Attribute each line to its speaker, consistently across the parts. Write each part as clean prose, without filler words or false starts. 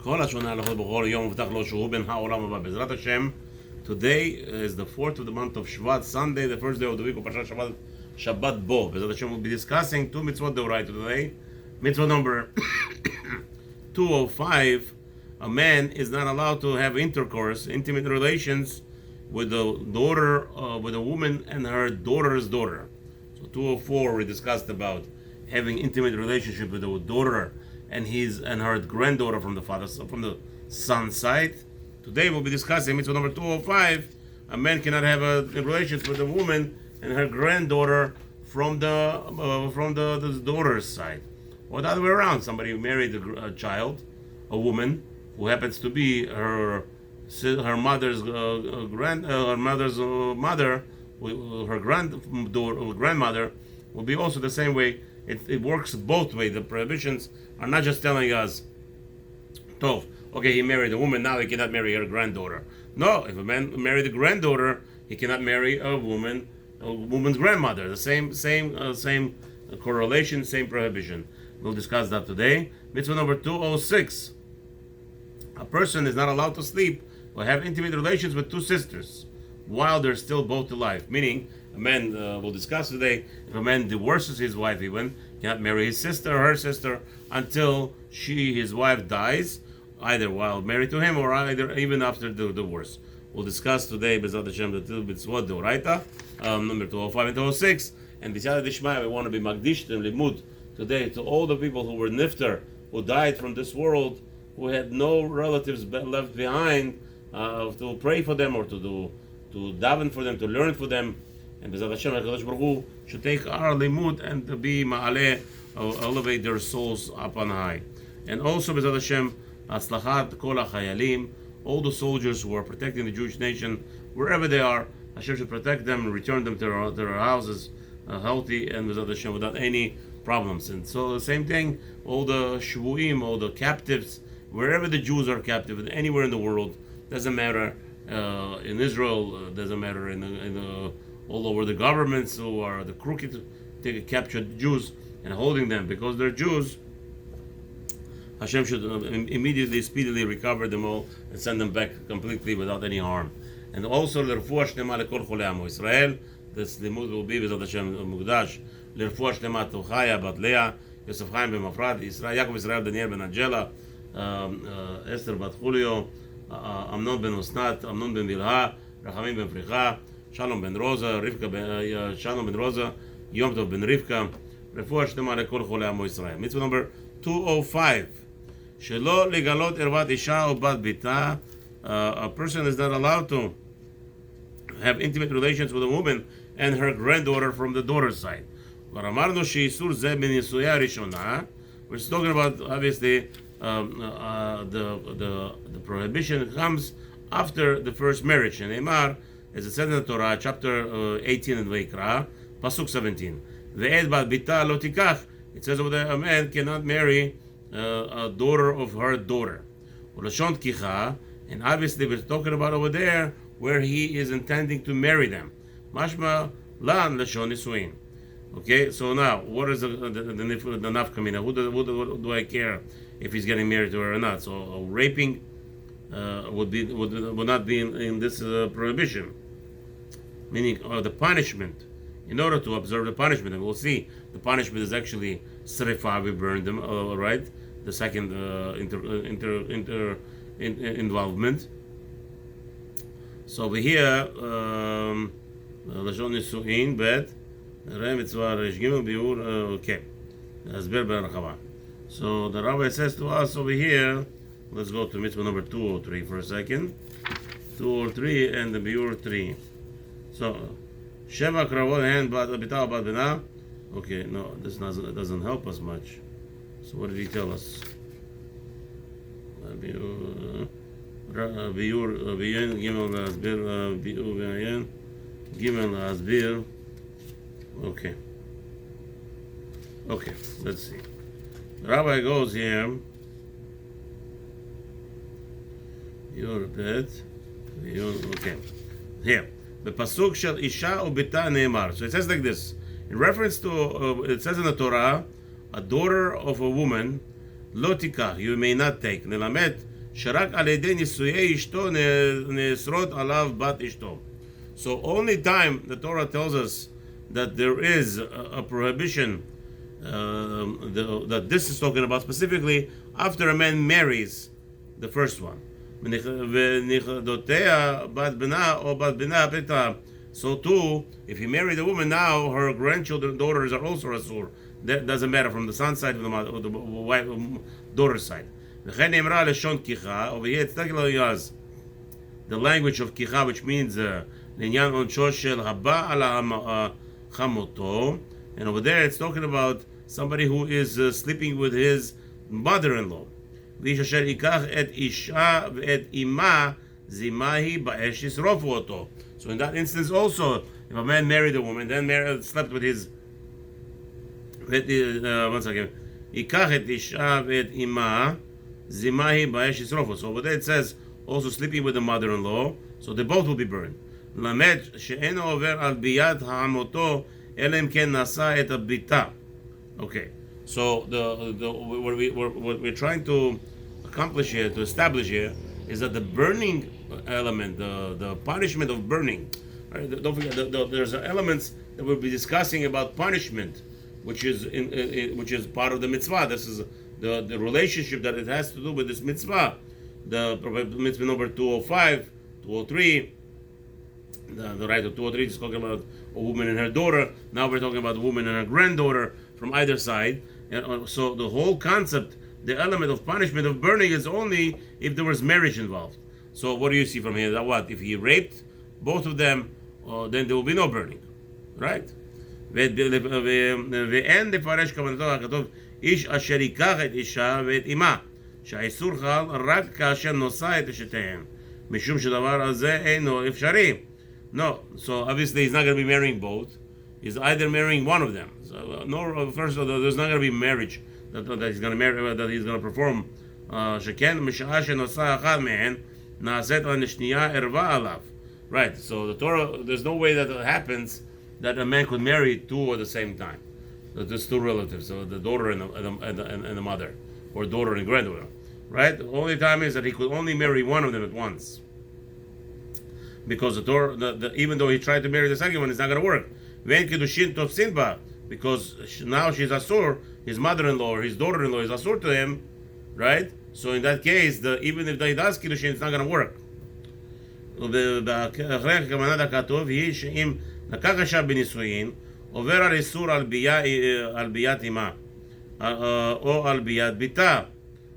Speaker 1: כל השונה הלכות בכל יום ובטח לו שהוא בן העולם הבא. בעזרת השם, today is the 4th of the month of Shvat, Sunday, the first day of the week of Parashat Shabbat Bo. בעזרת השם, we'll be discussing two mitzvot d'oraita today. Mitzvah number 205, a man is not allowed to have intercourse, intimate relations with the daughter, with a woman and her daughter's daughter. So 204, we discussed about having intimate relationship with the daughter and her granddaughter from the son's side. Today we'll be discussing mitzvah number 205. A man cannot have a relations with a woman and her granddaughter from the daughter's side, or the other way around. Somebody married a child, a woman who happens to be her mother's mother, her grandmother will be also the same way. It works both ways. The prohibitions are not just telling us, Tov, okay, he married a woman, now he cannot marry her granddaughter. No, if a man married a granddaughter, he cannot marry a woman's grandmother. The same correlation, same prohibition. We'll discuss that today. Mitzvah number 206. A person is not allowed to sleep or have intimate relations with two sisters while they're still both alive. Meaning, a man, we'll discuss today, if a man divorces his wife even, cannot marry his sister or her sister until his wife dies, either while married to him or even after the divorce. We'll discuss today, B'ezrat Hashem, the two mitzvot d'oraita, number 205 and 206. And b'siyata d'shmaya, we want to be magdish and limud today to all the people who were nifter, who died from this world, who had no relatives left behind to pray for them or to daven for them, to learn for them. And B'ezrat Hashem, HaKadosh Baruch Hu should take our limud and to be ma'aleh, elevate their souls up on high. And also B'ezrat Hashem, Aslachat Kol HaChayalim, all the soldiers who are protecting the Jewish nation, wherever they are, Hashem should protect them and return them to their houses healthy and B'ezrat Hashem without any problems. And so the same thing, all the shvuim, all the captives, wherever the Jews are captive, anywhere in the world, doesn't matter, in Israel, doesn't matter in all over the governments who are the crooked, capture the Jews and holding them because they're Jews, Hashem should immediately, speedily recover them all and send them back completely without any harm. And also, l'refuah shlema lekol cholei amo Israel. This limud will be B'ezrat Hashem mukdash. L'refuah shlema to Chaya bat Leah, Yosef Chaim ben Mafrad, Yaakov Israel Daniel ben Angela, Esther bat Julio, Amnon ben Osnat, Amnon ben Bilha, Rachamim ben Fricha, Shalom ben Rosa, Shalom ben Rosa, Yom Tov ben Rivka. Refuah shlema lekol cholei amo Israel. Mitzvah number 205. Shelo legalot ervat isha o bat bita. A person is not allowed to have intimate relations with a woman and her granddaughter from the daughter's side. We're talking about, obviously, the prohibition comes after the first marriage. And Emar, as it says in the Torah, chapter 18 in Vayikra, pasuk 17. Ve'ed bat bita lo tikach. It says over there, a man cannot marry a daughter of her daughter. And obviously we're talking about over there where he is intending to marry them. Mashma lan lashon nisuin. Okay, so now what is the nafkamina? Who do I care if he's getting married to her or not? So raping would not be in this prohibition. Meaning the punishment. In order to observe the punishment, and we'll see the punishment is actually srifa, we burned them, right? The second involvement. So over here, Lashon Nisuin, bet mitzvah resh gimel biur. Okay, asber b'rachava. So the rabbi says to us over here, let's go to mitzvah number 203 for a second. 203 and the biur 3. So Sheva kravot hand bita bat bina. Okay, no, this doesn't help us much. So what did he tell us? Biur gimel asbir biur v'ayin gimel asbir. Okay, let's see. The rabbi goes here. Biur bet. Okay, here. The pasuk shel isha ubita neemar. So it says like this. In reference to, it says in the Torah, a daughter of a woman, lo tikach, you may not take. Nelamet שרק על ידי נישואי אשתו נאסרות עליו בת אשתו. So only time the Torah tells us that there is a prohibition that this is talking about specifically after a man marries the first one. So too, if he married a woman now, her grandchildren, daughters are also asur. That doesn't matter from the son's side or the wife, daughter's side. Over here it's the language of kicha, which means לעניין עונשו של הבא על חמותו, and over there it's talking about somebody who is sleeping with his mother-in-law. ואיש אשר ייקח את אישה ואת אמה זימה היא באש ישרופו אותו. So in that instance also, if a man married a woman, then slept with his one second, ייקח את אישה ואת אמה זימה היא באש ישרופו. So over there it says also sleeping with the mother-in-law, so they both will be burned. למד שאינו עובר על ביאת העמותו אלא אם כן נשא את הביתה. Okay, so what we're trying to accomplish here, to establish here, is that the burning element, the punishment of burning, right? Don't forget, there's elements that we'll be discussing about punishment, which is which is part of the mitzvah. This is the relationship that it has to do with this mitzvah. The mitzvah number 205, 203. The right of 203 is talking about a woman and her daughter. Now we're talking about a woman and her granddaughter from either side. And so the whole concept, the element of punishment of burning is only if there was marriage involved. So what do you see from here? That what? If he raped both of them, then there will be no burning. Right? ואין לפרש כוונתו הכתוב איש אשר ייקח את אישה ואת אמה שהאיסור חל רק כאשר נושא את אשתיהם משום שדבר הזה אינו אפשרי. No, so obviously he's not going to be marrying both. He's either marrying one of them. So, first of all, there's not going to be marriage that he's going to marry, that he's going to perform. שכן משעה שנושא אחד מהן נעשית השנייה ערווה עליו. Right. So the Torah, there's no way that it happens that a man could marry two at the same time. There's two relatives, so the daughter and the mother, or daughter and granddaughter. Right. The only time is that he could only marry one of them at once. Because the Torah, even though he tried to marry the second one, it's not going to work. Because now she's asur, his mother-in-law or his daughter-in-law is asur to him, right? So in that case, even if he does kiddushin, it's not going to work.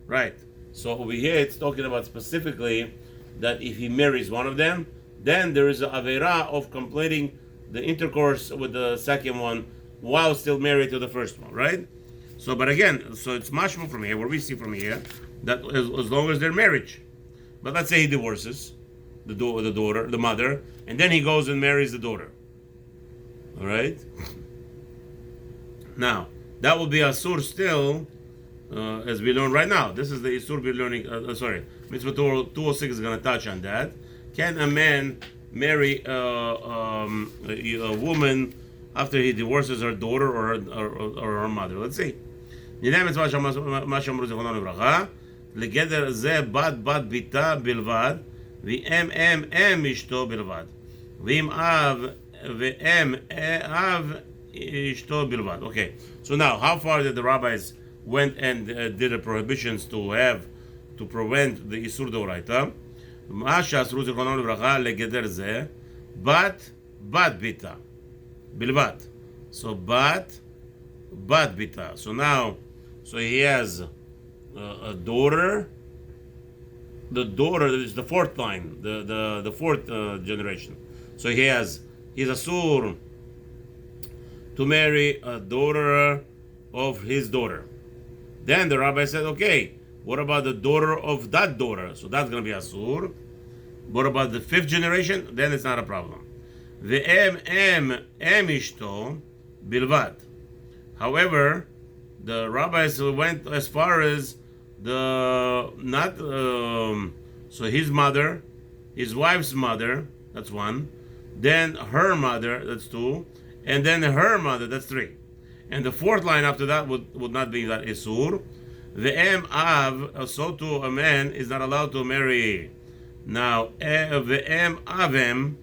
Speaker 1: Right. So over here it's talking about specifically that if he marries one of them, then there is an avera of completing the intercourse with the second one while still married to the first one, right? So, but again, so it's mashma from here, where we see from here, that as long as they're marriage. But let's say he divorces the daughter, the mother, and then he goes and marries the daughter. All right? Now, that will be asur still, as we learn right now. This is the isur we're learning, Mitzvah 206 is going to touch on that. Can a man marry a woman after he divorces her daughter or her mother? Let's see. לגדר זה בת ביתה בלבד, ואם אשתו בלבד, ואם אב אשתו בלבד. Okay, so now how far did the rabbis went and did the prohibitions to prevent the isur d'oraita? מה שאסרו זיכרונם לברכה לגדר זה בת ביתה בלבד. So בת ביתה. So now, so he has a daughter. The daughter is the fourth line, the fourth generation. So he's asur to marry a daughter of his daughter. Then the rabbi said, okay, what about the daughter of that daughter? So that's going to be asur. What about the fifth generation? Then it's not a problem. Ve'em ishto bilvad. However, the rabbis went as far as so his mother, his wife's mother, that's one. Then her mother, that's two. And then her mother, that's three. And the fourth line after that would not be that isur. The em av, so too a man is not allowed to marry. Now, the em avem,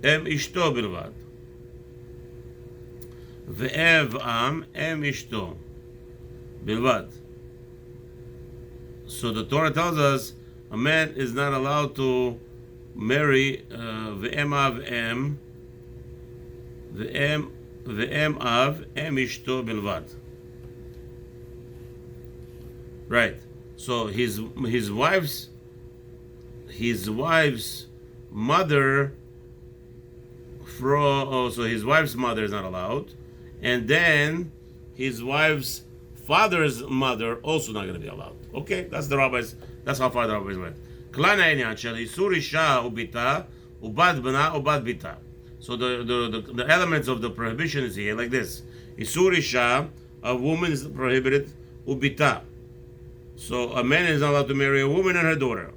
Speaker 1: em ishto bilvad. Ve'ev am, em ishto bilvad. So the Torah tells us a man is not allowed to marry ve'em av em, ve'em av, em ishto bilvad. Right. So his wife's mother so his wife's mother is not allowed, and then his wife's father's mother also not going to be allowed. Okay, that's how far the rabbis went. Klan ha'inyan shel isur isha ubita ubad bana ubad bita. So the elements of the prohibition is here like this: isur isha, a woman is prohibited, ubita. So a man is not allowed to marry a woman and her daughter.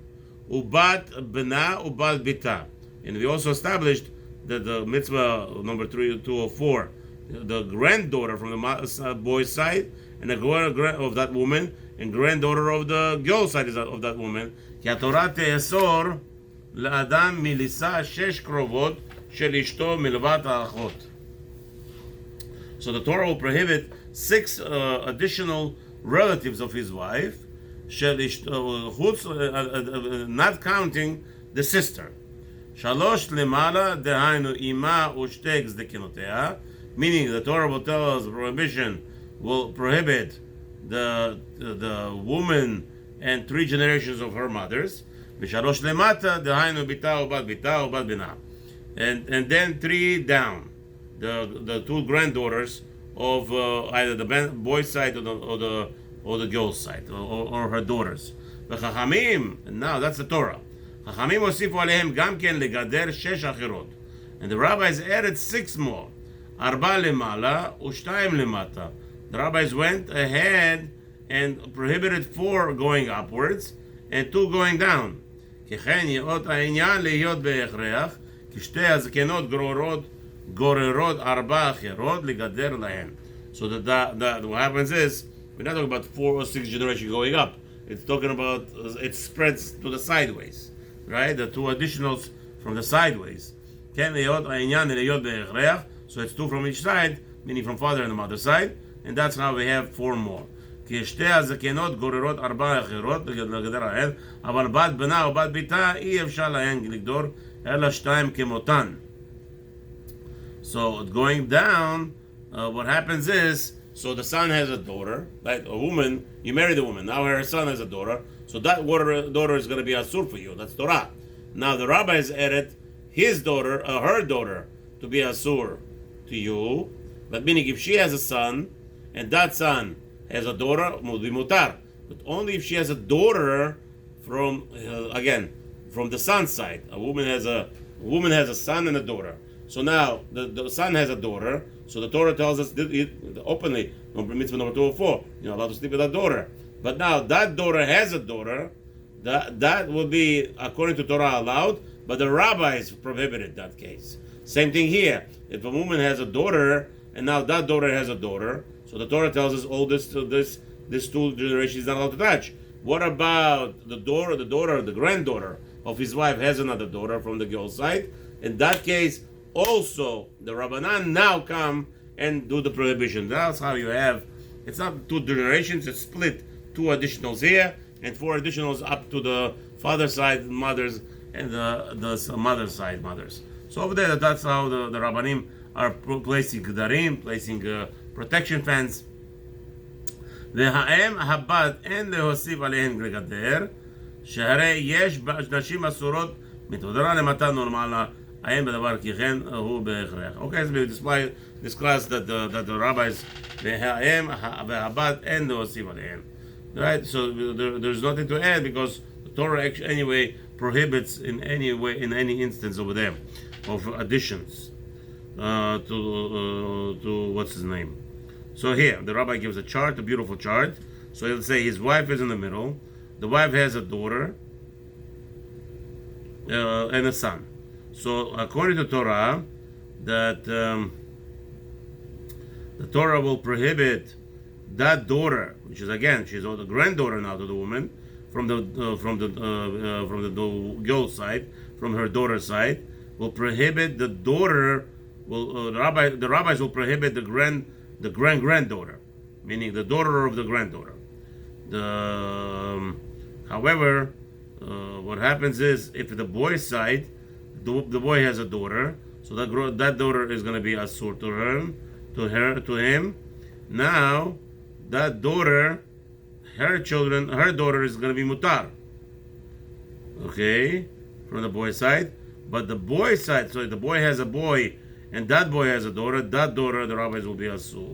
Speaker 1: Ubat bana, ubat bita. And we also established that the mitzvah number 204, the granddaughter from the boy's side, and the granddaughter of that woman, and granddaughter of the girl's side of that woman. כי התורה תאסור לאדם מלישא 6 קרובות של אשתו מלבד האחות. So the Torah will prohibit 6 additional relatives of his wife, not counting the sister. Shalosh למעלה, דהיינו אימה ושתי צדקנותיה, meaning the Torah will tell us the prohibition will prohibit the woman and 3 generations of her mothers. ושלוש למטה, דהיינו ביתה ובת ביתה ובת בינה. And then 3 down, the 2 granddaughters of either the boy's side or the girl's side, or her daughters. וחכמים, now that's the Torah. חכמים הוסיפו עליהם גם כן לגדר 6 אחרות. And the rabbis added 6 more. 4 למעלה ו2 למטה. The rabbis went ahead and prohibited 4 going upwards and 2 going down. ככן יאות העניין להיות בהכרח, כי שתי הזקנות גוררות 4 אחרות לגדר להן. So that what happens is, we're not talking about 4 or 6 generations going up. It's talking about, it spreads to the sideways, right? The 2 additionals from the sideways. כן להיות העניין להיות בהכרח, so it's 2 from each side, meaning from father and the mother side, and that's how we have 4 more. כי שתי הזקנות גוררות 4 אחרות לגדר להן, אבל בת בנה או בת ביתה אי אפשר להן לגדור, אלא 2 כמותן. So going down, what happens is, so the son has a daughter, right? A woman, you marry the woman, now her son has a daughter, so that daughter is going to be asur for you, that's Torah. Now the rabbis added his daughter, her daughter, to be asur to you, but meaning if she has a son, and that son has a daughter, will be mutar, but only if she has a daughter from, again, from the son's side. A woman has a son and a daughter. So now the son has a daughter. So the Torah tells us openly, mitzvah number 204, you're not allowed to sleep with that daughter. But now that daughter has a daughter, that will be according to Torah allowed, but the rabbis prohibited that case. Same thing here. If a woman has a daughter, and now that daughter has a daughter, so the Torah tells us all this 2 generations is not allowed to touch. What about the granddaughter of his wife has another daughter from the girl's side? In that case, also the Rabbanan now come and do the prohibition. That's how you have, it's not 2 generations, it's split, 2 additionals here and 4 additionals up to the father's side mothers and the mother's side mothers. So over there, that's how the Rabbanim are placing gdarim, placing protection fence. והאם הבת אין להוסיף עליהן לגדר, שהרי יש נשים אסורות מתודרה למתן נורמלה, האם בדבר ככן הוא בהכרח. Okay, so we this class that the rabbis, והאם והבת אין להוסיף עליהן. Right, so there's nothing to add because the Torah actually anyway prohibits in any way, in any instance over there, of additions to what's his name. So here, the rabbi gives a chart, a beautiful chart. So he'll say his wife is in the middle. The wife has a daughter and a son. So according to Torah, that the Torah will prohibit that daughter, which is again, she's the granddaughter now to the woman, from the girl's side, from her daughter's side, will prohibit the daughter. Will the rabbis will prohibit the granddaughter, meaning the daughter of the granddaughter. However, what happens is if the boy's side, the boy has a daughter, so that daughter is going to be asur to him. Now, that daughter, her daughter is going to be mutar. Okay, from the boy's side. But the boy's side, so if the boy has a boy and that boy has a daughter, that daughter, the rabbis will be asur.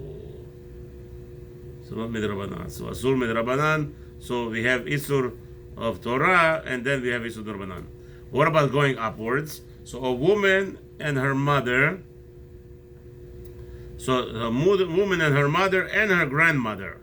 Speaker 1: So not midrabanan. So asur midrabanan. So we have isur of Torah and then we have isur midrabanan. What about going upwards? So a woman and her mother. So a woman and her mother and her grandmother.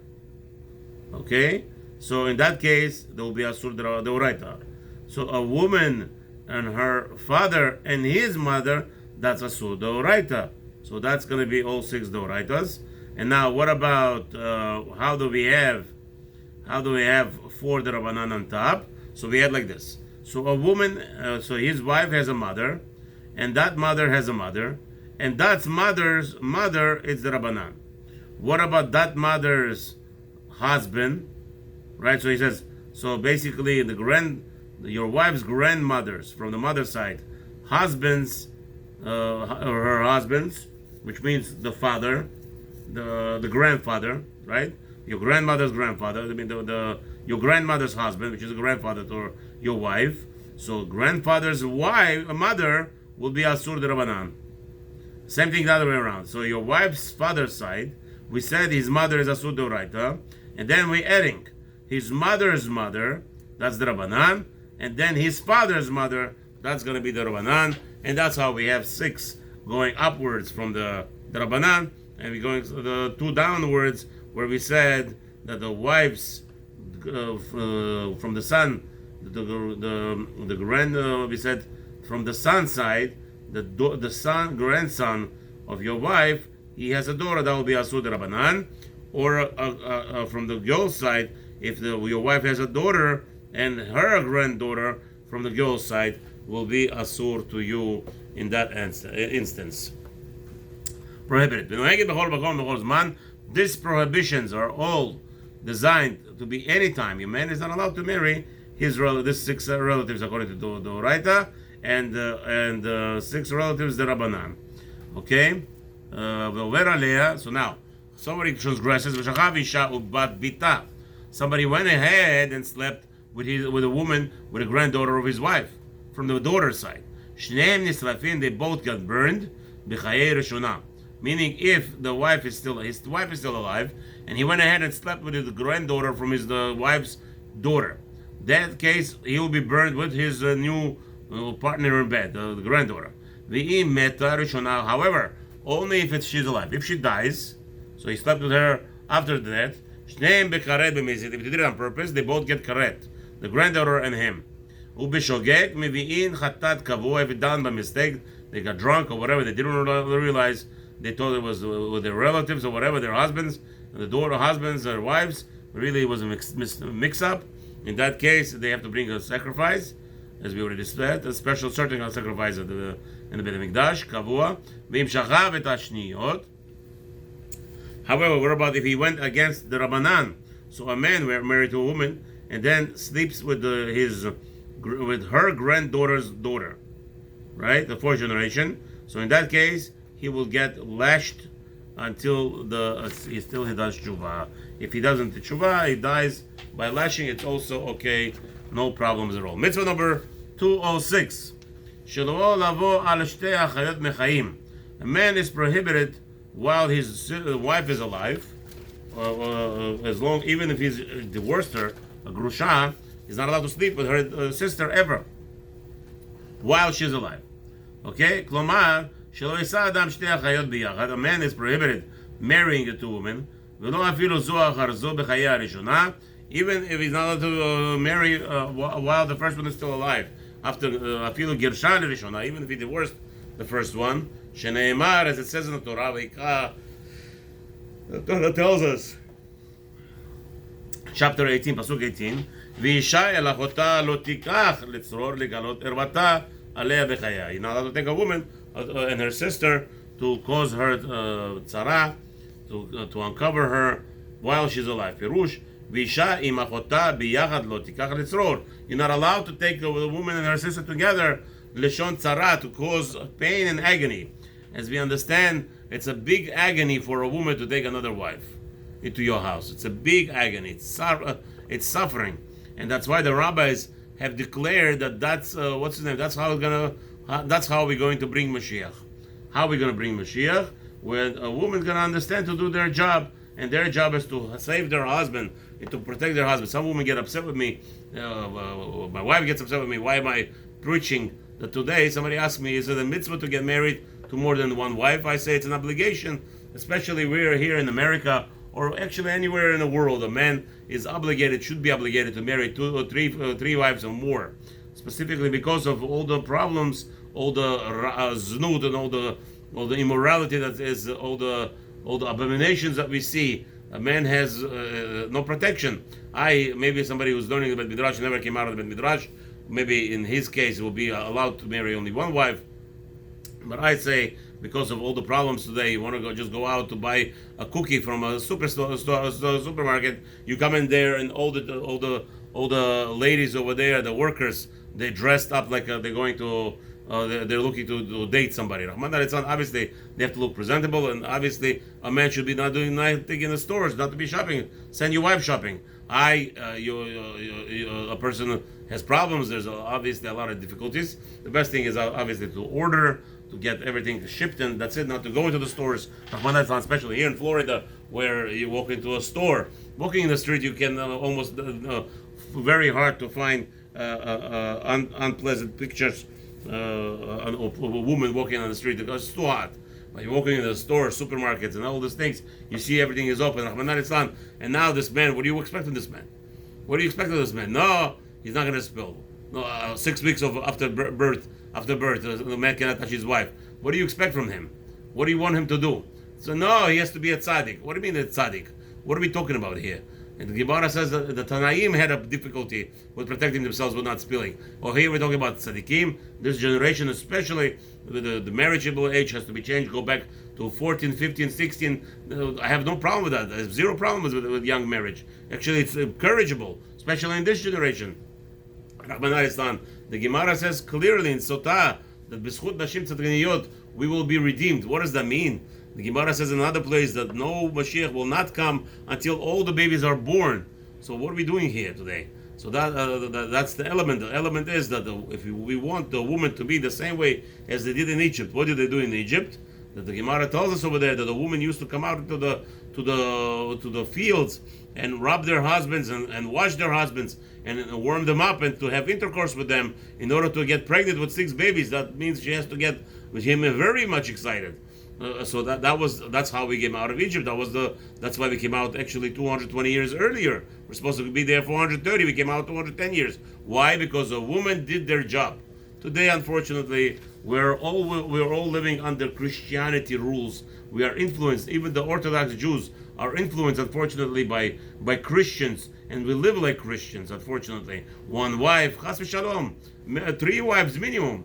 Speaker 1: Okay? So in that case, there will be asur deoraita. So a woman and her father and his mother, that's asur deoraita. So that's going to be all 6 deoraitas. And now what about, how do we have 4 derabanan on top? So we had like this. So a woman, so his wife has a mother, and that mother has a mother, and that mother's mother is the Rabbanan. What about that mother's husband? Right, so he says, so basically your wife's grandmothers from the mother's side, husbands, or her husbands, which means the father, the grandfather, right? Your grandmother's grandfather, I mean your grandmother's husband, which is a grandfather to your wife. So grandfather's mother will be asur derabanan. Same thing the other way around. So your wife's father's side, we said his mother is asur deoraita, and then we're adding his mother's mother, that's the Rabbanan, and then his father's mother, that's going to be the Rabbanan, and that's how we have 6 going upwards from the Rabbanan, and we're going the 2 downwards, where we said that the wife's from the son, the grand, we said from the son's side, the son, grandson of your wife, he has a daughter that will be asur derabanan, or from the girl's side, if your wife has a daughter and her granddaughter from the girl's side will be asur to you in that instance. Prohibited. These prohibitions are all designed to be anytime. A man is not allowed to marry his these 6 relatives according to the Oraita, and 6 relatives the Rabbanan. Okay? So now, somebody transgresses. Somebody went ahead and slept with a woman, with a granddaughter of his wife, from the daughter's side. They both got burned. Meaning, if his wife is still alive, and he went ahead and slept with his granddaughter from his wife's daughter, that case he will be burned with his new partner in bed, the granddaughter. However, only if she's alive. If she dies, so he slept with her after death. If he did it on purpose, they both get karet, the granddaughter and him. If it done by mistake, they got drunk or whatever, they didn't realize. They thought it was with their relatives or whatever, their husbands, the daughter husbands, their wives. Really, it was a mix-up. In that case, they have to bring a sacrifice, as we already said, a special certain sacrifice in the Beit HaMikdash, kavua. However, what about if he went against the Rabbanan? So a man married to a woman and then sleeps with with her granddaughter's daughter, right? The 4th generation. So in that case, he will get lashed until he does tshuva. If he doesn't do tshuva, he dies by lashing. It's also okay, no problems at all. Mitzvah number 206. A man is prohibited while his wife is alive, even if he's divorced her, a grusha, he's not allowed to sleep with her sister ever while she's alive. Okay, klomar. A man is prohibited marrying the 2 women, even if he's not allowed to marry while the first one is still alive. After even if he divorced the first one, as it says in the Torah, the Torah tells us chapter 18, pasuk 18, V'isha el achota lo tikach litzror ligalot ervata alea b'chaya. You're not allowed to take a woman and her sister to cause her tzara, to uncover her while she's alive. Pirush, V'isha im achota biyachad lo tikach litzror. You're not allowed to take a woman and her sister together, leshon tzara, to cause pain and agony. As we understand, it's a big agony for a woman to take another wife into your house. It's a big agony. It's suffering, and that's why the rabbis have declared that that's what's his name. That's how we're going to bring Mashiach. How are we going to bring Mashiach? When a woman's going to understand to do their job, and their job is to save their husband, and to protect their husband. Some women get upset with me. My wife gets upset with me. Why am I preaching that today? Somebody asked me, is it a mitzvah to get married to more than one wife? I say it's an obligation, especially we're here in America, or actually anywhere in the world. A man is obligated, should be obligated to marry two or three wives or more, specifically because of all the problems, all the znut, and all the immorality that is, all the abominations that we see. A man has no protection. Maybe somebody who's learning the Bet Midrash never came out of the Bet Midrash. Maybe in his case will be allowed to marry only one wife. But I say, because of all the problems today, you want to go out to buy a cookie from a supermarket. You come in there, and all the ladies over there, the workers, they dressed up like they're going to. They're looking to date somebody. Obviously, they have to look presentable, and obviously, a man should be not doing nothing in the stores, not to be shopping. Send your wife shopping. A person has problems. There's obviously a lot of difficulties. The best thing is obviously to order, to get everything shipped, and that's it. Not to go into the stores. Especially here in Florida, where you walk into a store, walking in the street, you can almost very hard to find unpleasant pictures. A woman walking on the street because it's too hot. But you're walking in the store, supermarkets, and all these things, you see everything is open. And now this man, what do you expect of this man? What do you expect of this man? No, he's not going to spill. No, 6 weeks after birth, the man cannot touch his wife. What do you expect from him? What do you want him to do? So no, he has to be a tzaddik. What do you mean a tzaddik? What are we talking about here? And the Gemara says that the Tanaim had a difficulty with protecting themselves with not spilling. Well, here we're talking about tzaddikim. This generation, especially the marriageable age, has to be changed. Go back to 14, 15, 16. I have no problem with that. I have zero problems with young marriage. Actually, it's encourageable, especially in this generation. The Gemara says clearly in Sotah that B'schut Nashim Tzadkaniyot we will be redeemed. What does that mean? The Gemara says in another place that no Mashiach will not come until all the babies are born. So what are we doing here today? So that's the element. The element is that if we want the woman to be the same way as they did in Egypt, what did they do in Egypt? That the Gemara tells us over there that the woman used to come out to the fields and rub their husbands and wash their husbands and warm them up and to have intercourse with them in order to get pregnant with 6 babies. That means she has to get him very much excited. So that's how we came out of Egypt. That's why we came out actually 220 years earlier. We're supposed to be there for 130. We came out 210 years. Why? Because a woman did their job. Today, unfortunately, we're all living under Christianity rules. We are influenced. Even the Orthodox Jews are influenced, unfortunately, by Christians, and we live like Christians. Unfortunately, 1 wife, chas v'shalom, 3 wives minimum.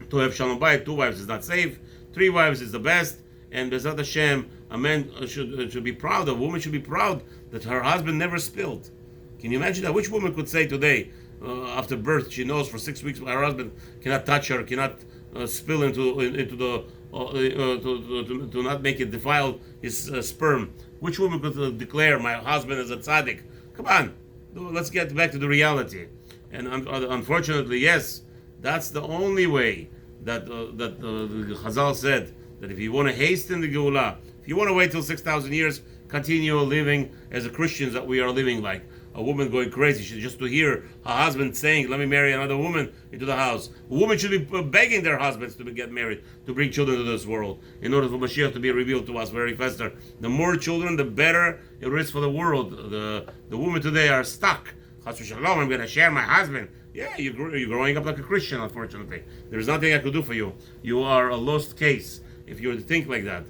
Speaker 1: To have shalom bayit, 2 wives is not safe. 3 wives is the best, and Bezrat Hashem, a man should be proud, a woman should be proud that her husband never spilled. Can you imagine that? Which woman could say today, after birth, she knows for 6 weeks her husband cannot touch her, cannot spill into the to not make it defile his sperm? Which woman could declare my husband is a tzaddik? Come on, let's get back to the reality. And unfortunately, yes, that's the only way that Chazal said that if you want to hasten the Geulah, if you want to wait till 6,000 years, continue living as the Christians that we are living like. A woman going crazy, just to hear her husband saying, let me marry another woman into the house. A woman should be begging their husbands to get married, to bring children to this world, in order for Mashiach to be revealed to us very faster. The more children, the better it is for the world. The women today are stuck. Chas v'shalom, I'm going to share my husband. Yeah, you're growing up like a Christian, unfortunately. There's nothing I could do for you. You are a lost case if you think like that.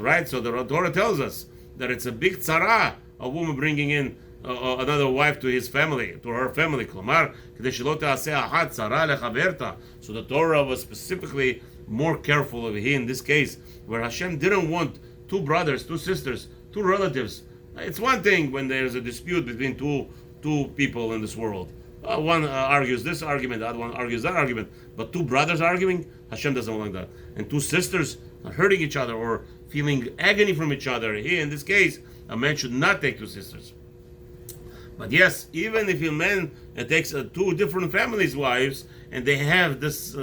Speaker 1: Right? So the Torah tells us that it's a big tzara, a woman bringing in another wife to his family, to her family. כלומר, כדי שלא תעשה אחת צרה לחברתה. So the Torah was specifically more careful of he in this case, where Hashem didn't want two brothers, two sisters, two relatives. It's one thing when there's a dispute between two people in this world. One argues this argument, the other one argues that argument. But two brothers arguing, Hashem doesn't like that. And two sisters hurting each other or feeling agony from each other. Here, in this case, a man should not take two sisters. But yes, even if a man takes two different families' wives, and they have this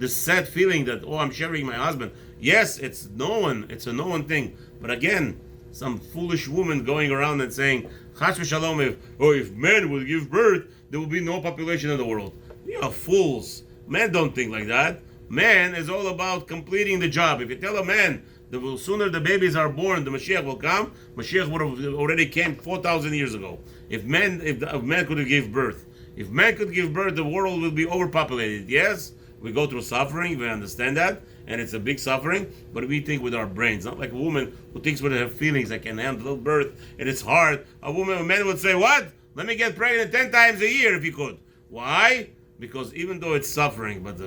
Speaker 1: sad feeling that, oh, I'm sharing my husband. Yes, it's a known thing. But again, some foolish woman going around and saying, Chas v'shalom, if men will give birth, there will be no population in the world. You are fools. Men don't think like that. Man is all about completing the job. If you tell a man the sooner the babies are born, the Mashiach will come, Mashiach would have already came 4,000 years ago. If man could give birth, the world will be overpopulated. Yes, we go through suffering, we understand that, and it's a big suffering, but we think with our brains, not like a woman who thinks with her feelings, I can handle birth, and it's hard. A man would say, what? Let me get pregnant 10 times a year if you could. Why? Because even though it's suffering, but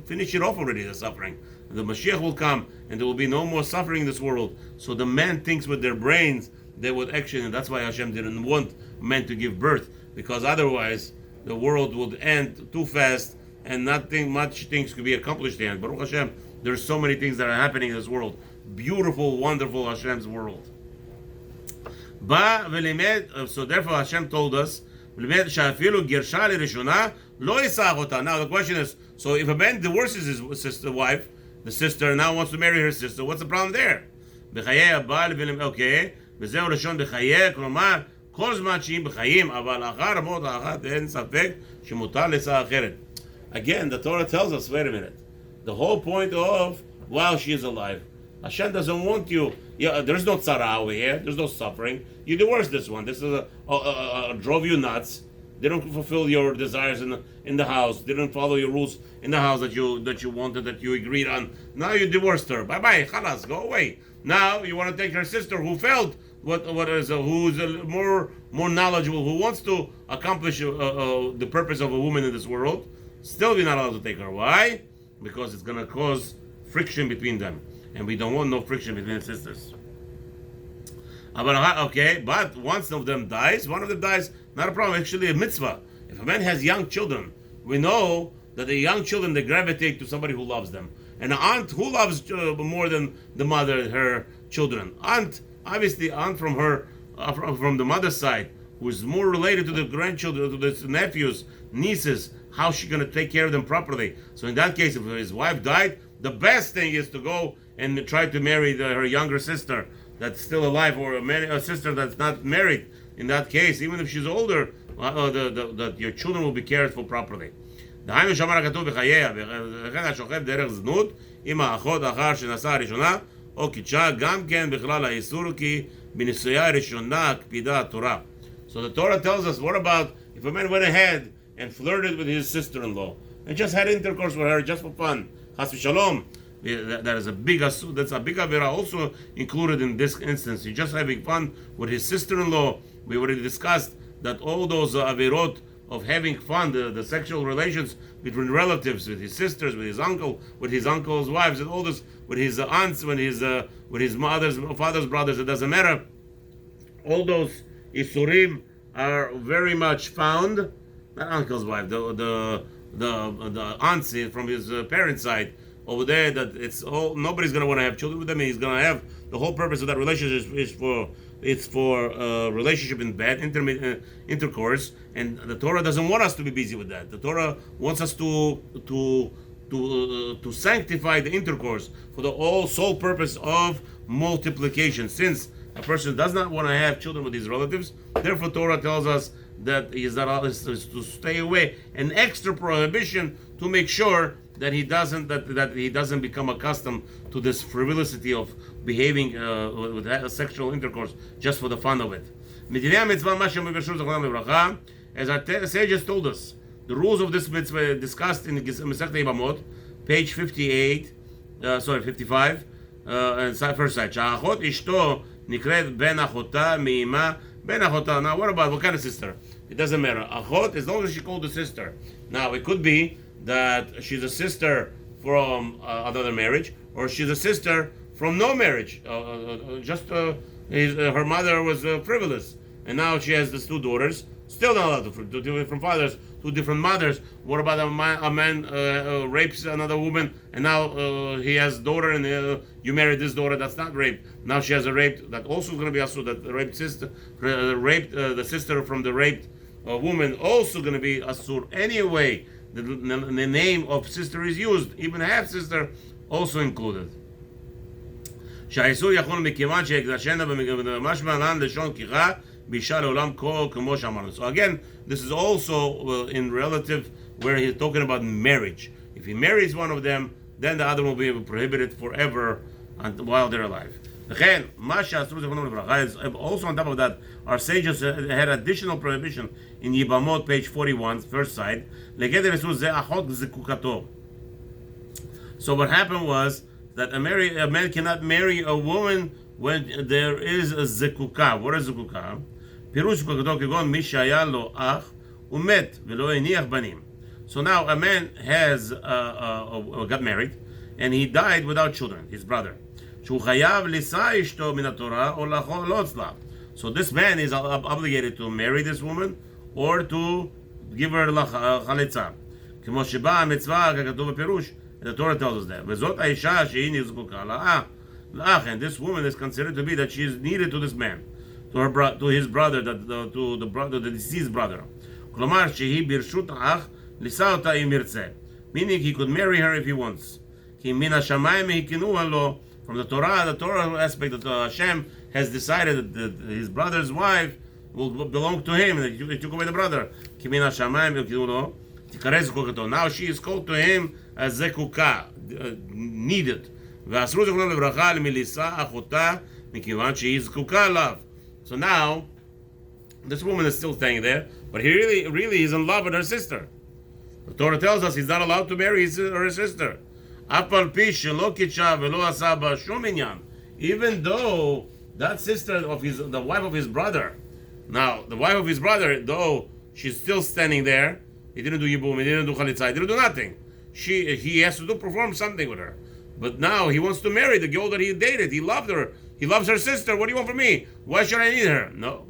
Speaker 1: finish it off already, the suffering. The Mashiach will come, and there will be no more suffering in this world. So the man thinks with their brains, they would action, and that's why Hashem didn't want men to give birth, because otherwise the world would end too fast, and nothing much things could be accomplished in. Baruch Hashem, there's so many things that are happening in this world. Beautiful, wonderful Hashem's world. So therefore Hashem told us, now the question is, so if a man divorces his sister wife, the sister now wants to marry her sister, what's the problem there? Okay, וזהו לשון בחיי, כלומר, כל זמן שהיא בחיים, אבל אחר מות האחת אין ספק שמותר לעשה אחרת. Again, the Torah tells us, wait a minute, the whole point of, while she is alive, Hashem doesn't want you, there's no tzara over here, there's no suffering, you divorce this one, this is drove you nuts, didn't fulfill your desires in the house, didn't follow your rules in the house that you wanted, that you agreed on. Now you divorced her. Bye bye, khalas, go away. Now you want to take her sister who failed, who's more knowledgeable, who wants to accomplish the purpose of a woman in this world. Still, we're not allowed to take her. Why? Because it's going to cause friction between them, and we don't want no friction between sisters. Okay, but once one of them dies, not a problem. Actually, a mitzvah. If a man has young children, we know that the young children, they gravitate to somebody who loves them. And an aunt, who loves more than the mother, her children? Obviously, aunt from the mother's side, who is more related to the grandchildren, to the nephews, nieces. How's she going to take care of them properly? So in that case, if his wife died, the best thing is to go and try to marry her younger sister that's still alive, or a sister that's not married. In that case, even if she's older, your children will be cared for properly. דהיינו שאמר הכתוב בחייה, וכן השוכב דרך זנות עם האחות אחר שנשאה הראשונה, או קידשה, גם כן בכלל האיסור כי בנישואה הראשונה הקפידה התורה. So the Torah tells us, what about if a man went ahead and flirted with his sister-in-law and just had intercourse with her just for fun? Chas v'shalom. That is that's a big avera also included in this instance. He's just having fun with his sister-in-law. We already discussed that all those averot of having fun, the sexual relations between relatives, with his sisters, with his uncle, with his uncle's wives, and all this, with his aunts, with his father's brothers, it doesn't matter. All those isurim are very much found. Not uncle's wife, the aunts from his parents' side over there. That it's all, nobody's going to want to have children with him. He's going to have, the whole purpose of that relationship is for relationship in bed, intercourse, and the Torah doesn't want us to be busy with that. The Torah wants us to sanctify the intercourse for the sole purpose of multiplication. Since a person does not want to have children with his relatives, therefore Torah tells us that he is not allowed to stay away. An extra prohibition to make sure that he doesn't become accustomed to this frivolity of behaving with sexual intercourse just for the fun of it. As our sages told us, the rules of this mitzvah discussed in Masechet Yevamot, page 55, and first side. שהאחות אשתו נקראת בן אחותה מאמה Ben achota. Now, what kind of sister? It doesn't matter. Achot, as long as she called the sister. Now, it could be that she's a sister from another marriage, or she's a sister from no marriage. Her mother was frivolous, and now she has these two daughters. Still not allowed to two different fathers, two different mothers. What about a man rapes another woman, and now he has a daughter, and you married this daughter that's not raped. Now she has a raped that also is going to be asur. That the raped sister, the sister from the raped woman also going to be asur anyway. The name of sister is used, even half sister also included. שהאיסור יחול מכיוון שהקדשנה במשמע לן לשון כיחה באישה לעולם כל כמו שאמרנו. So again, this is also in relative where he's talking about marriage. If he marries one of them, then the other will be prohibited forever while they're alive. לכן, מה שאסור זיכרונם לברכה is also on top of that, our sages had additional prohibition in יבמות, page 41, first side, לגדר איסור זה אחות זקוקתו. So what happened was that a man cannot marry a woman when there is a zekuka. What is zekuka? פירוש זקוקתו כגון מי שהיה לו אח ומת ולא הניח בנים. So now a man has got married and he died without children, his brother. שהוא חייב לישא אשתו מן התורה או לא אצלה. So this man is obligated to marry this woman or to give her חליצה. כמו שבאה המצווה ככתוב בפירוש, the Torah tells us that. וזאת האישה שהיא נזקוקה לאח, and this woman is considered to be that she is needed to this man, to his brother, to the deceased brother. כלומר שהיא ברשות האח לישא אותה אם ירצה. Meaning he could marry her if he wants. כי מן השמיים הכינוה לו. From the Torah aspect that Hashem has decided that his brother's wife will belong to him, and he took away the brother. כי מן השמיים הכינוה לו. תקרא זקוקתו. Now she is called to him as זקוקה, needed. ואסרו זיכרונם לברכה למלישא אחותה מכיוון שהיא זקוקה אליו. So now, this woman is still staying there, but he really is in love with her sister. The Torah tells us he's not allowed to marry her sister. אף על פי שלא קידשה ולא עשה בה שום עניין. Even though that sister of the wife of his brother, now the wife of his brother, though she's still standing there, he didn't do yibum, he didn't do chalitza, he didn't do nothing. He has to perform something with her. But now he wants to marry the girl that he dated. He loved her. He loves her sister. What do you want from me? Why should I need her? No.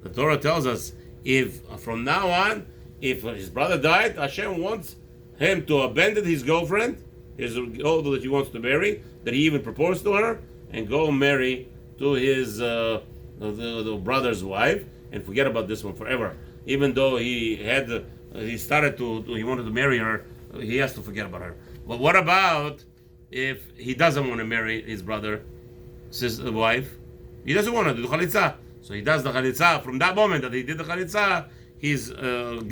Speaker 1: The Torah tells us, if from now on, if his brother died, Hashem wants him to abandon his girlfriend, his girl that he wants to marry, that he even proposed to her, and go marry to his the brother's wife, and forget about this one forever. Even though he wanted to marry her, he has to forget about her. But what about if he doesn't want to marry his brother's wife? He doesn't want to do the chalitza. So he does the chalitza. From that moment that he did the chalitza, his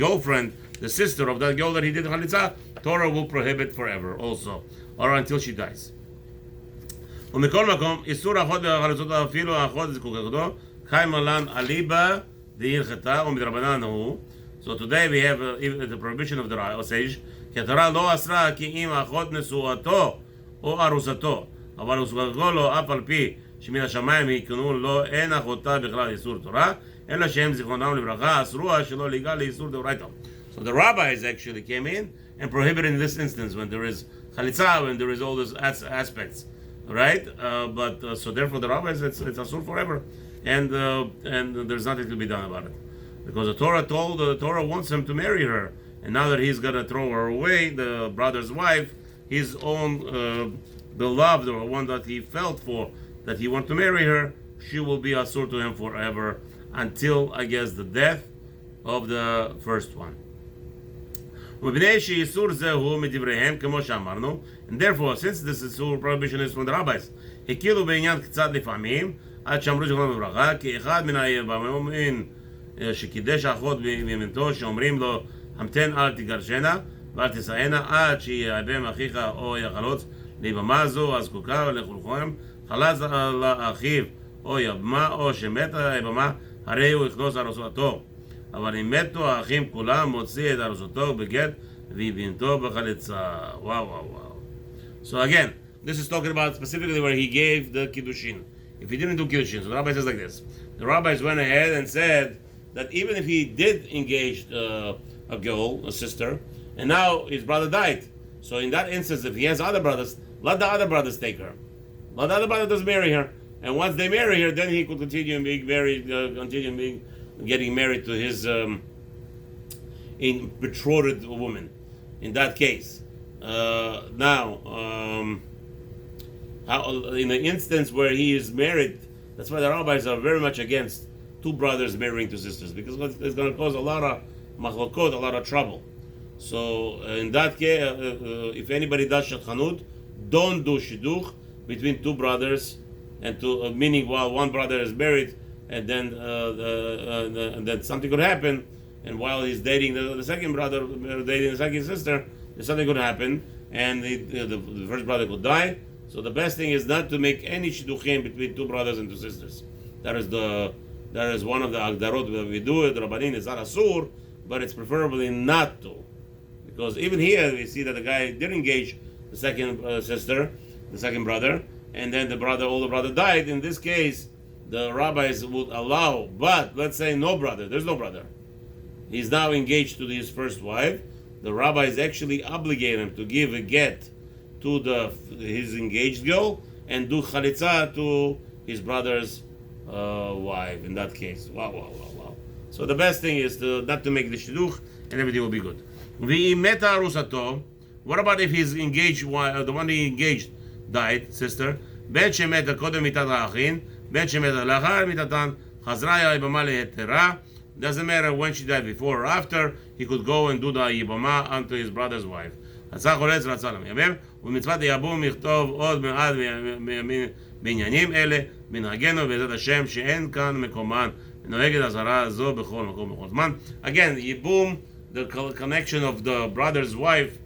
Speaker 1: girlfriend, the sister of that girl that he did the chalitza, Torah will prohibit forever also, or until she dies. ומכל מקום, איסור אחות לחלצות אפילו האחות זקוקתו, חיים עלן אליבא דהלכתה ומדרבנן הוא. So today we have the prohibition of the sage, כי התורה לא אסרה כי אם האחות נשואתו או ארוסתו, אבל זקוקתו לו אף על פי שמן השמיים יקנו לו אין אחותה בכלל איסור תורה, אלא שהם זיכרונם לברכה אסרוה שלא להיגע לאיסור דאורייתא. So the rabbis actually came in and prohibited in this instance when there is chalitza, when there is all those aspects, right? So therefore the rabbis it's asur forever, and there's nothing to be done about it, because the Torah wants him to marry her, and now that he's gonna throw her away, the brother's wife, his own beloved, or one that he felt for, that he wanted to marry her, she will be asur to him forever until, I guess, the death of the first one. And therefore, since this Isur prohibition is from the rabbis, הקלו בעניין קצת לפעמים, עד שאמרו זיכרונם לברכה, כי אחד מן היבמין שקידש האחות מימינתו, שאומרים לו, המתן אל תגרשנה, ואל תשאנה, עד שיבם אחיך או יחלוץ ליבמה זו הזקוקה ולכולכם, חלץ לאחיו או יבמה, או שמתה היבמה, הרי הוא יכנוס ארוסתו. אבל אם מתו האחים כולם, מוציא את ארוסתו בגט ויבינתו בחליצה. Wow. So again, this is talking about specifically where he gave the kiddushin. if he didn't do kiddushin. So the rabbi says like this: the rabbis went ahead and said that even if he did engage a girl, a sister, and now his brother died, so in that instance, if he has other brothers, let the other brothers take her. Let the other brothers marry her, and once they marry her, then he could continue being married, getting married to his betrothed woman. In that case, now, in the instance where he is married, that's why the rabbis are very much against two brothers marrying two sisters, because it's going to cause a lot of machlokot, a lot of trouble. So in that case, if anybody does shadchanut, don't do shidduch between two brothers, and meaning while one brother is married, and then something could happen, and while he's dating the second brother, dating the second sister, something could happen, and the first brother could die. So the best thing is not to make any shidduchim between two brothers and two sisters. That is one of the agdarot that we do. The rabbanin is not asur, but it's preferably not to, because even here we see that the guy did engage the second sister, the second brother, and then the older brother died. In this case, the rabbis would allow, but let's say no brother. There's no brother. He's now engaged to his first wife. The rabbis actually obligate him to give a get to his engaged girl and do chalitza to his brother's wife. In that case, wow. So the best thing is not to make the shidduch, and everything will be good. V'imeta arusato. What about if his engaged wife, the one he engaged, died, sister? Ben shemeta kodem mitat ha'achin, ben shemeta lachar mitatan, chazra yibama lehetera. Doesn't matter when she died, before or after, he could go and do the yibama unto his brother's wife. רצה חולץ רצה למייבב, ומצוות יבום יכתוב עוד מעט בעניינים אלה, מנהגנו בעזרת השם שאין כאן מקומן, ונוהגת הזרה זו בכל מקום בכל זמן. Again, yibum, the connection of the brother's wife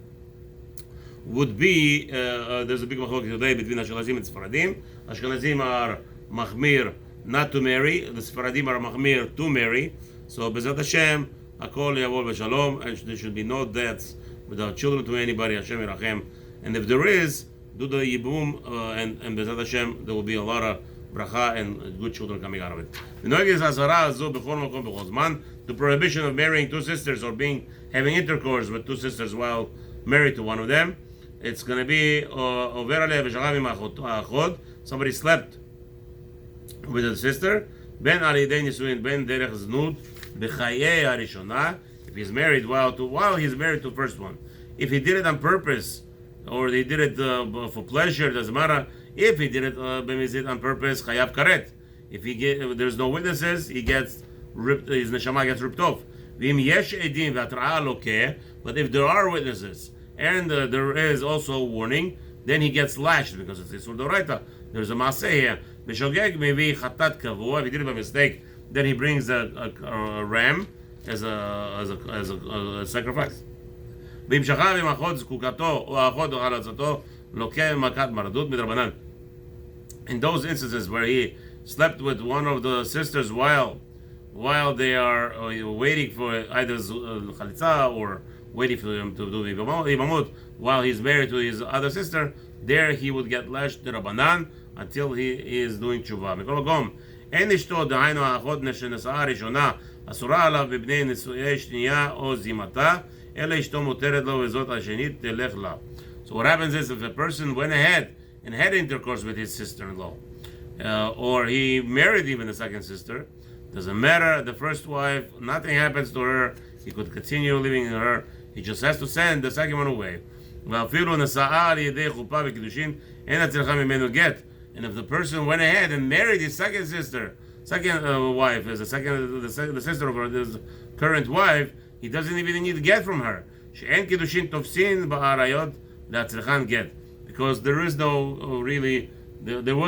Speaker 1: would be, there's a big machlokes today between Ashkenazim and Sfaradim. Ashkenazim are machmir not to marry, the Sfaradim are machmir to marry. So בעזרת השם, הכל יבוא בשלום, and there should be no deaths without children to anybody, Hashem Yerachem. And if there is, do the Yibum, and Bezat Hashem, there will be a lot of bracha and good children coming out of it. The prohibition of marrying two sisters or having intercourse with two sisters while married to one of them, it's going to be somebody slept with a sister, ben alidei nisuin, ben derech znut, b'chayei harishona. If he's married while he's married to the first one, if he did it on purpose or he did it for pleasure, it doesn't matter. If he did it on purpose, chayav karet. If there's no witnesses, he gets ripped. His neshama gets ripped off. But if there are witnesses and there is also a warning, then he gets lashed because it's Isur Doraita. There's a maaseh here. B'shogeg mevi chatat kavua. If he did it by mistake, then he brings a ram as a sacrifice. In those instances where he slept with one of the sisters while they are waiting for either chalitza or waiting for him to do ibamut while he's married to his other sister, there he would get lashed Rabbanan until he is doing tshuva. אין אשתו, דהיינו האחות שנשאה הראשונה, אסורה עליו בבני נישואי שנייה או זימתה, אלא אשתו מותרת לו וזאת השנית תלך לה. So what happens is if a person went ahead and had intercourse with his sister-in-law, or he married even the second sister, doesn't matter, the first wife, nothing happens to her, he could continue living with her, he just has to send the second one away. ואפילו נשאה על ידי חופה וקידושין, אין הצריכה ממנו גט. And if the person went ahead and married his second wife, as the sister of his current wife, he doesn't even need to get from her. שאין קידושין תופסין בעריות להצריכן get, because there was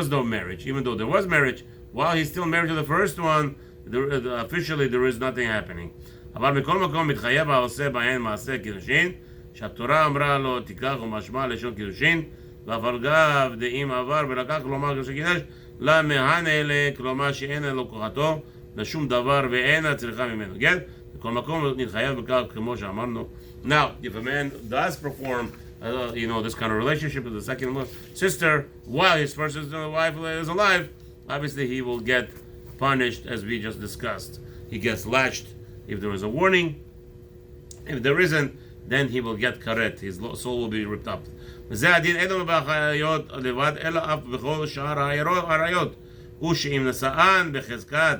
Speaker 1: no marriage. Even though there was marriage, while he's still married to the first one, officially there is nothing happening. אבל מכל מקום מתחייב העושה בהן מעשה קידושין, שהתורה אמרה לו תיקח ומשמע לשון קידושין, ואף על גב דאם עבר ולקח כלומר קידושי קידש, למהן אלה, כלומר שאין לו כוחתו לשום דבר ואין הצריכה ממנו גט. בכל מקום נתחייב בכך כמו שאמרנו. Now, if a man does perform this kind of relationship with the second sister while his first wife is alive, obviously he will get punished as we just discussed. He gets lashed if there is a warning. If there isn't, then he will get karet. His soul will be ripped up. וזה הדין אינו בחיות לבד, אלא אף בכל שאר העריות. הוא שאם נשאן בחזקת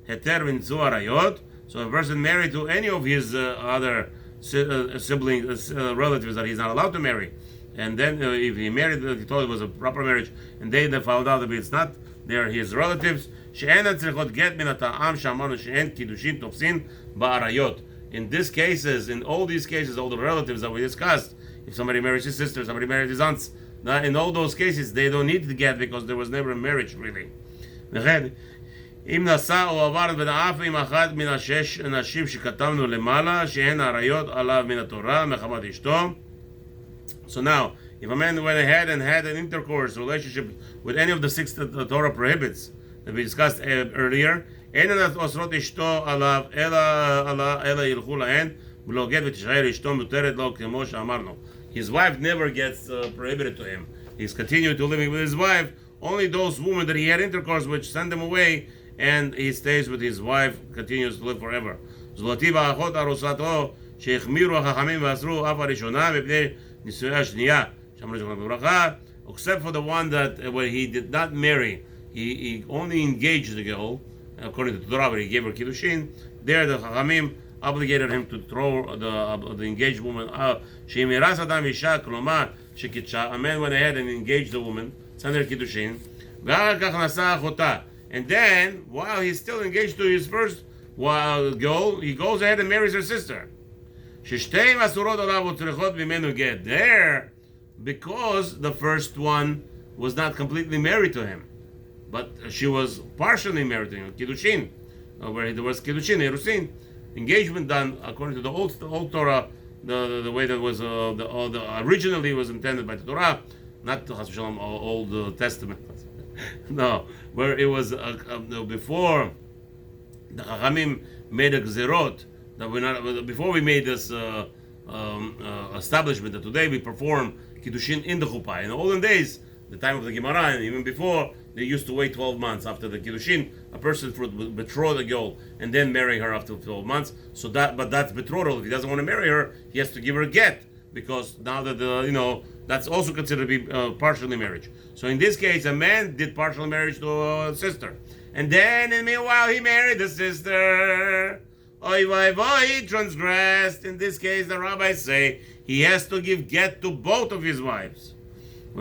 Speaker 1: היתר ונשוא עריות, so if a person married to any of his other siblings, relatives that he's not allowed to marry, and then if he married, he told it was a proper marriage, and they found out that it's not, they're his relatives, שאינן צריכות גט מן הטעם שאמרנו שאין קידושין תופסין בעריות. In these cases, in all these cases, all the relatives that we discussed, if somebody marries his sister, somebody marries his aunts, in all those cases, they don't need to get because there was never a marriage really. אם נשא או עבר ונאף עם אחת מן השש נשים שכתבנו למעלה, שהן עריות עליו מן התורה, מחמת אשתו. So now, if a man went ahead and had an intercourse, relationship with any of the six that the Torah prohibits, that we discussed earlier, אינן אוסרות אשתו עליו, אלא ילכו להן, ולא גט ותשאר אשתו מותרת לו כמו שאמרנו. His wife never gets prohibited to him. He's continued to living with his wife. Only those women that he had intercourse with send them away, and he stays with his wife, continues to live forever. זולתי באחות ארוסתו, שהחמירו החכמים ואסרו אף הראשונה מפני נישואי השנייה, שאמרו זכרם בברכה, except for the one that when he did not marry, he only engaged the girl, according to the Torah, but he gave her kiddushin. There the Chachamim obligated him to throw the engaged woman out. שאם הרס אדם אישה, כלומר שקידשה, a man went ahead and engaged the woman, sent her kiddushin, ואחר כך נשא אחותה. And then, while he's still engaged to his first girl, he goes ahead and marries her sister. ששתיהן אסורות עליו וצריכות ממנו גט. There, because the first one was not completely married to him, but she was partially married to him, kiddushin, where there was kiddushin, erusin, engagement done according to the old Torah, the way that was originally was intended by the Torah, not the Old Testament. No, where it was before the Chachamim made a gzerot that we're not, before we made this establishment that today we perform kiddushin in the chuppah. In the olden days, the time of the Gemara, and even before, they used to wait 12 months after the kiddushin. A person would betroth a girl and then marry her after 12 months. So but that's betrothal. If he doesn't want to marry her, he has to give her a get, because now that that's also considered to be partially marriage. So in this case, a man did partial marriage to a sister, and then in the meanwhile he married the sister. Oy vay vay, he transgressed. In this case, the rabbis say he has to give get to both of his wives. So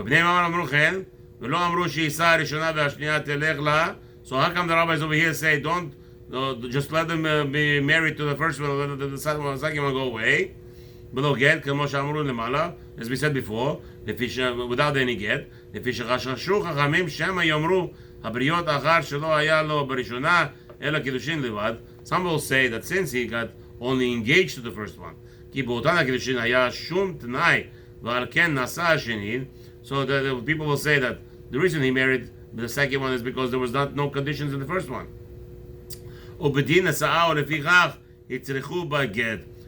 Speaker 1: how come the rabbis over here say don't just let them be married to the first one, let the second one go away? Below get, as we said before, without any get. Some will say that since he got only engaged to the first one, so the people will say that the reason he married the second one is because there was no conditions in the first one.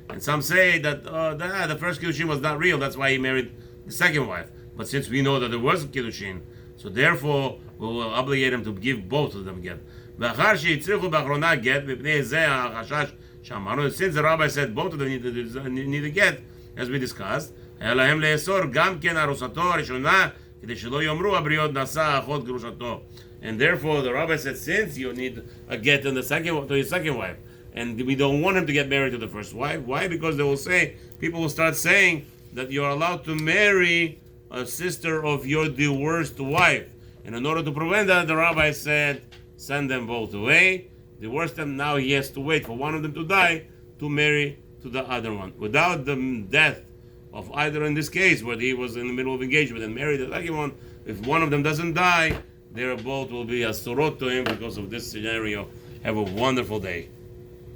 Speaker 1: And some say that the first kiddushin was not real, that's why he married the second wife. But since we know that there was a kiddushin, so therefore we will obligate him to give both of them get. Since the rabbi said both of them need to get, as we discussed, and therefore the rabbi said, since you need a get to his second wife, and we don't want him to get married to the first wife. Why? Because they will say, people will start saying that you're allowed to marry a sister of your divorced wife. And in order to prevent that, the rabbi said, send them both away, divorce them. Now he has to wait for one of them to die to marry to the other one. Without the death of either, in this case, where he was in the middle of engagement and married the second one, if one of them doesn't die, they both will be asurot to him because of this scenario. Have a wonderful day.